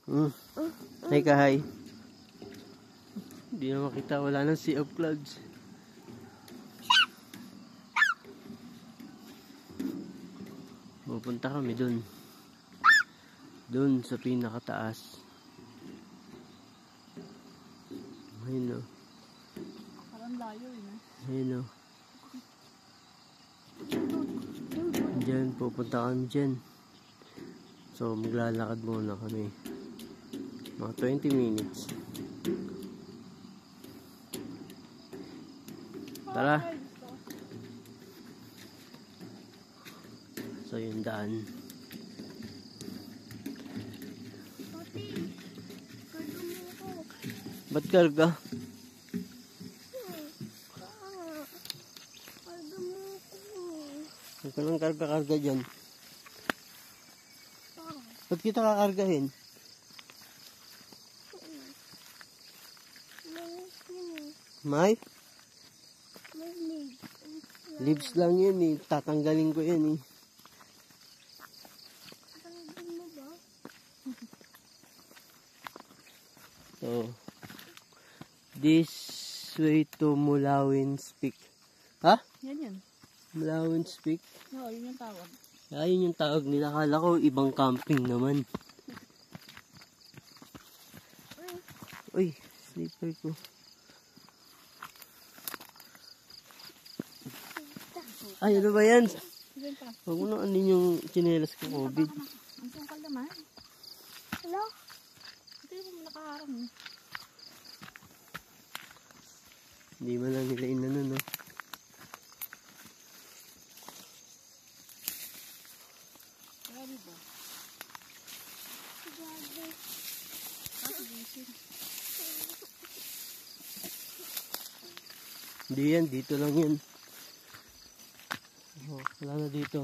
Hi ka, hi. Hindi na makita, wala nang sea of clouds. Pupunta kami dun. Dun sa pinakataas. Ayun o. Parang layo eh. Ayun o. Diyan, pupunta kami dyan. So, maglalakad muna kami. Mga 20 minutes. Tara. So, yung daan. Ba't karga? Huwag ka lang karga-karga dyan. Ba't kita kakargahin? May? Leaves lang yun eh. Tatanggalin ko yan eh. So, this way to Mulawin's Peak. Ha? Yan yan. Mulawin's Peak? Oo, yun yung tawag. Ayun yung tawag nila. Akala ko ibang camping naman. Uy, slipper ko. Ay, ano ba yan? Huwag mo na anin yung chinelas ko, COVID. Ang sungkal naman. Hello? Ito yung nakaharang eh. Hindi mo lang nila inano, no? Grabe ba? Grabe. Hindi yan, dito lang yan. Oh, wala na dito.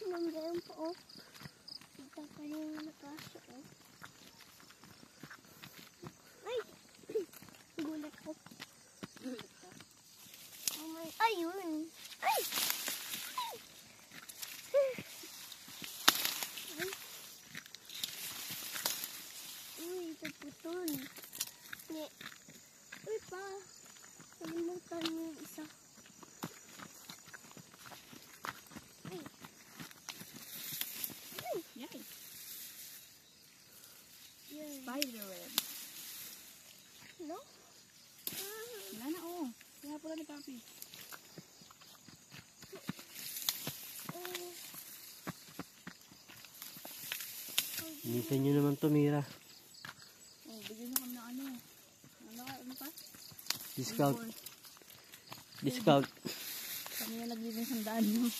Nandiyan po, oh. Ito pa yung nakasya, oh. Ay! Gulat ko. Oh my... Ayun! Ay! Ay! Uy, pagputol. Uy pa! Nalimutan niyo yung isa. Yay! Yay! Spiderweb. No? Wala na oh. Kaya pala ni Papi. Initan nyo naman tumira. Oh, bigyan nyo kami ng ano. Ano pa? Discount. Discount. Kami na nagbibing sandaan mo.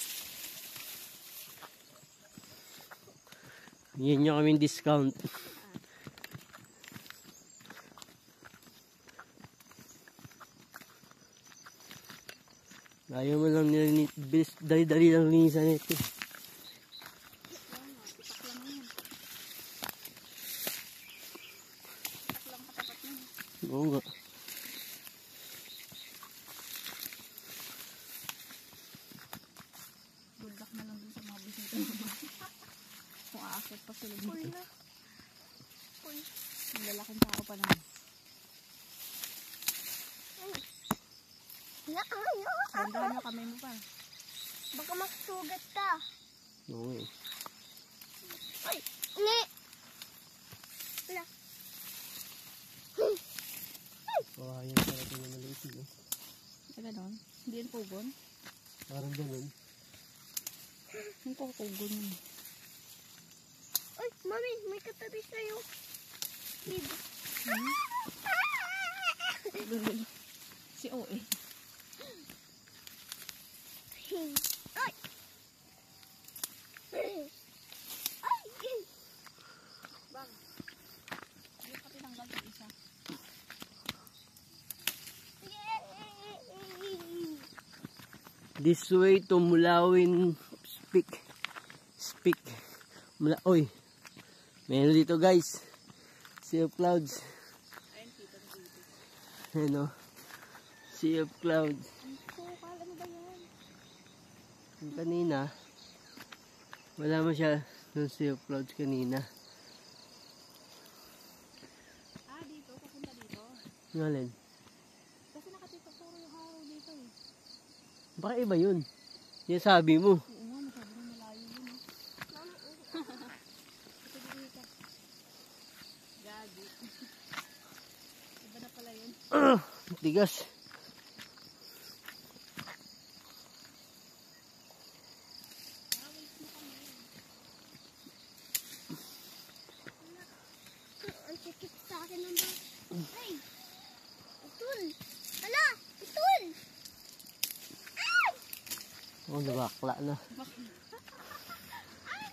Yan nyo kaming discount. Ayaw mo lang nila, dali-dali lang linisan ito. Oo nga. Good luck na lang dun sa mga bisita. Kung aakit pa sila dito. Ang lalaking tao pa naman. Bandahan mo kamay mo pa. Baka magsugat ka. Oo nga. Ay! Ni! Wala. Kawayan talaga na maliit eh. Sa ganon? Hindi yung pugon? Parang ganun. Yung pugon yun. Ay, mami, may katabi sa'yo. Libo. Si OA. Ay! Ay! Bang. Hindi pa tinanggal yung isa. This way to Mulawin Peak. Oy. Meron dito guys. Sea of clouds. Ayun, kita na dito. Ano? Sea of clouds. Kala mo ba yan? Yung kanina, wala mo siya dun sa clouds kanina. Dito, papunta dito. Yung alin? Kasi nakatito puro yung araw dito eh. Baka iba yun. Yan sabi mo. Oo nga, masyado na malayo yun eh. Ito dito. Gagi. Iba na pala yun. Tigas. Ang sikip sa akin ng ba? Ay! Itul! Hala! Itul! Ay! Oh, nabakla na. Ay!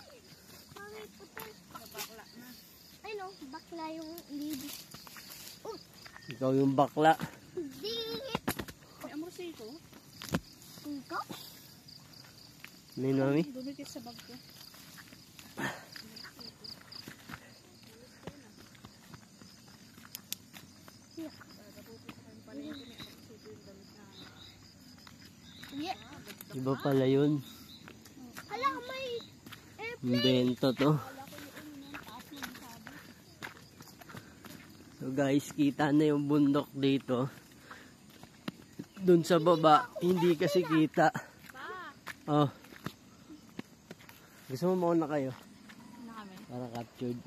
Bakit itul? Nabakla na. Ay no, bakla yung lady. Ikaw yung bakla. Dingit! May amorcito. Ikaw? Ano yun, mami? Dumikit sa bag ko. Yeah. Iba pala yun. Hala, may Invento to. So guys, kita na yung bundok dito. Dun sa baba, hindi kasi kita. Oh. Gusto mo mauna kayo? Ano kami? Para captured.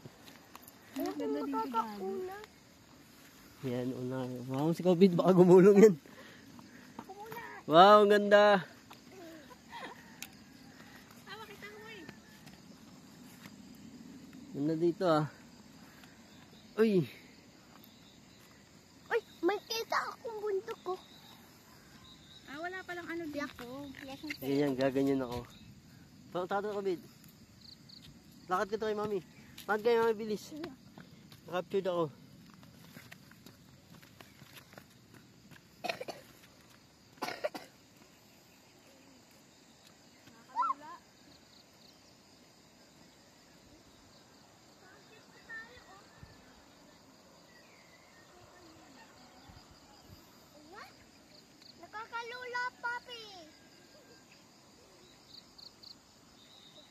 Ano kung makakauna? Yan, una. Wow, si COVID, baka gumulong yan. Ako muna. Wow, ang ganda. Makita mo eh. Ganda dito ah. Uy, Uy, may kita akong bundok ko. Wala palang ano dito. Wala siyang tayo. ganyan, gaganyan ako. Tato ka, COVID. Lakad ka to kay mami. Lakad kayo, mami, bilis. Captured ako. What? Nakakalula, papi.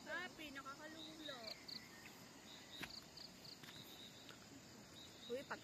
Papi, nakakalulo. Uy, pag